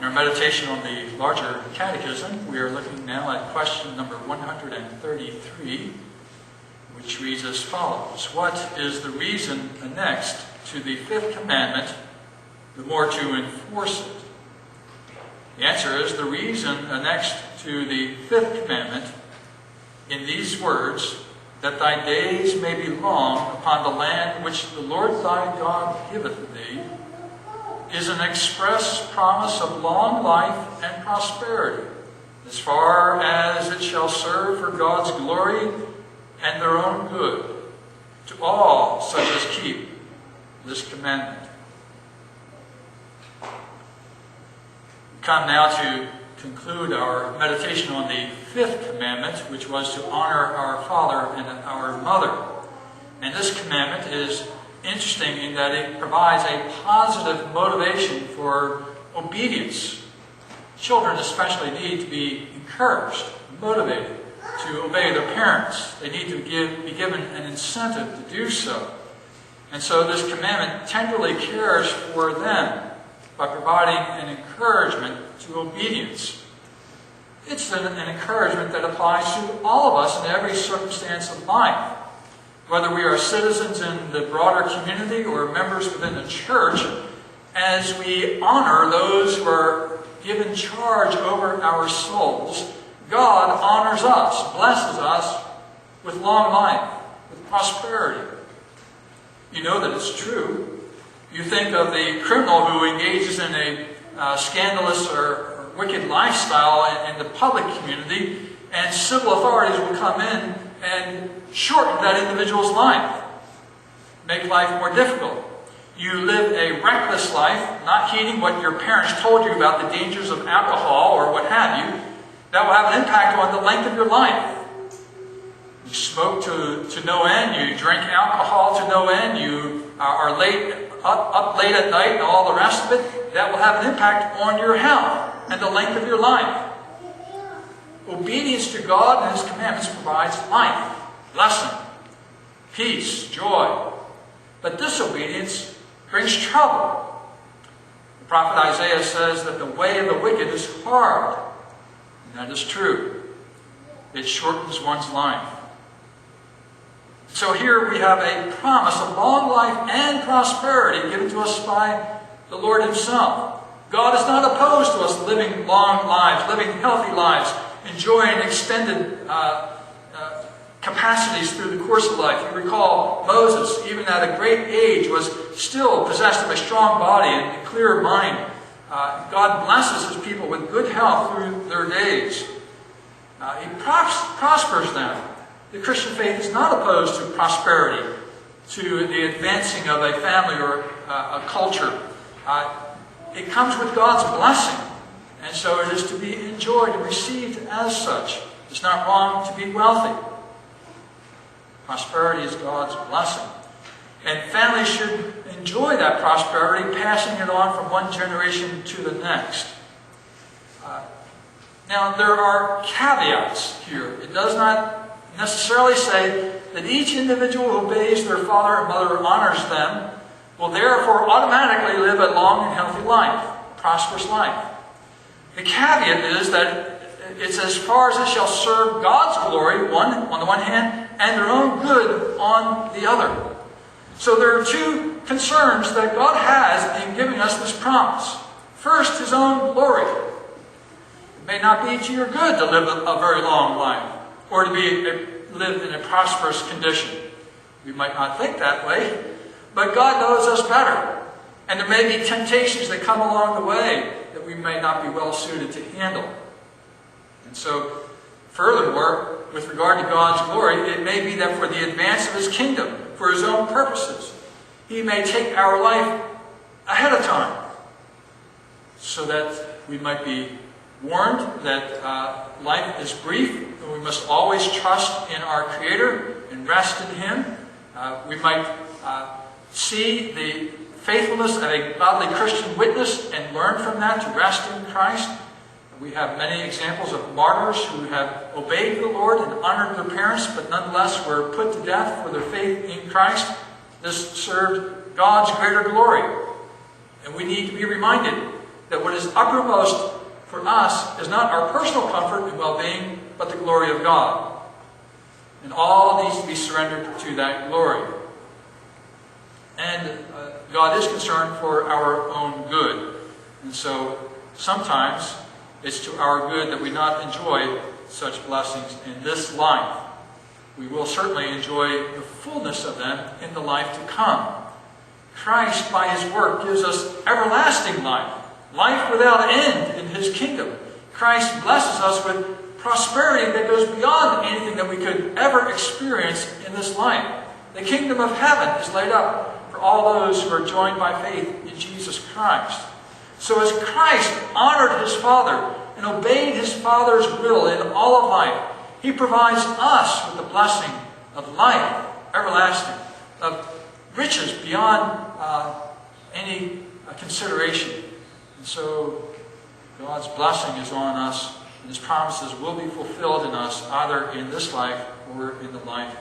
In our meditation on the larger Catechism, we are looking now at question number 133, which reads as follows. What is the reason annexed to the fifth commandment, the more to enforce it? The answer is the reason annexed to the fifth commandment in these words, that thy days may be long upon the land which the Lord thy God giveth thee, is an express promise of long life and prosperity, as far as it shall serve for God's glory and their own good, to all such as keep this commandment. We come now to conclude our meditation on the fifth commandment, which was to honor our father and our mother. And this commandment is interesting in that it provides a positive motivation for obedience. Children especially need to be encouraged, motivated to obey their parents. They need to be given an incentive to do so. And so this commandment tenderly cares for them by providing an encouragement to obedience. It's an encouragement that applies to all of us in every circumstance of life. Whether we are citizens in the broader community or members within the church, as we honor those who are given charge over our souls, God honors us, blesses us with long life, with prosperity. You know that it's true. You think of the criminal who engages in a scandalous or wicked lifestyle in the public community, and civil authorities will come in and shorten that individual's life, make life more difficult. You live a reckless life, not heeding what your parents told you about the dangers of alcohol or what have you. That will have an impact on the length of your life. You smoke to no end, you drink alcohol to no end, you are up late at night and all the rest of it. That will have an impact on your health and the length of your life. Obedience to God and His commandments provides life, blessing, peace, joy. But disobedience brings trouble. The prophet Isaiah says that the way of the wicked is hard. And that is true. It shortens one's life. So here we have a promise of long life and prosperity given to us by the Lord Himself. God is not opposed to us living long lives, living healthy lives, enjoying extended capacities through the course of life. You recall Moses, even at a great age, was still possessed of a strong body and a clear mind. God blesses His people with good health through their days. He prospers them. The Christian faith is not opposed to prosperity, to the advancing of a family or a culture. It comes with God's blessing, and so it is to be enjoyed and received as such. It's not wrong to be wealthy. Prosperity is God's blessing. And families should enjoy that prosperity, passing it on from one generation to the next. Now, there are caveats here. It does not necessarily say that each individual who obeys their father and mother or honors them will therefore automatically live a long and healthy life, a prosperous life. The caveat is that it's as far as it shall serve God's glory, on the one hand, and their own good on the other. So there are two concerns that God has in giving us this promise. First, His own glory. It may not be to your good to live a very long life, or to live in a prosperous condition. We might not think that way, but God knows us better. And there may be temptations that come along the way that we may not be well suited to handle. And so, furthermore, with regard to God's glory, it may be that for the advance of His kingdom, for His own purposes, He may take our life ahead of time, so that we might be warned that life is brief, and we must always trust in our Creator and rest in Him. We might see the faithfulness of a godly Christian witness and learn from that to rest in Christ. We have many examples of martyrs who have obeyed the Lord and honored their parents, but nonetheless were put to death for their faith in Christ. This served God's greater glory. And we need to be reminded that what is uppermost for us is not our personal comfort and well-being, but the glory of God. And all needs to be surrendered to that glory. And God is concerned for our own good. And so sometimes it's to our good that we not enjoy such blessings in this life. We will certainly enjoy the fullness of them in the life to come. Christ, by His work, gives us everlasting life, life without end in His kingdom. Christ blesses us with prosperity that goes beyond anything that we could ever experience in this life. The kingdom of heaven is laid up for all those who are joined by faith in Jesus Christ. So as Christ honored His Father and obeyed His Father's will in all of life, He provides us with the blessing of life, everlasting, of riches beyond any consideration. And so God's blessing is on us, and His promises will be fulfilled in us, either in this life or in the life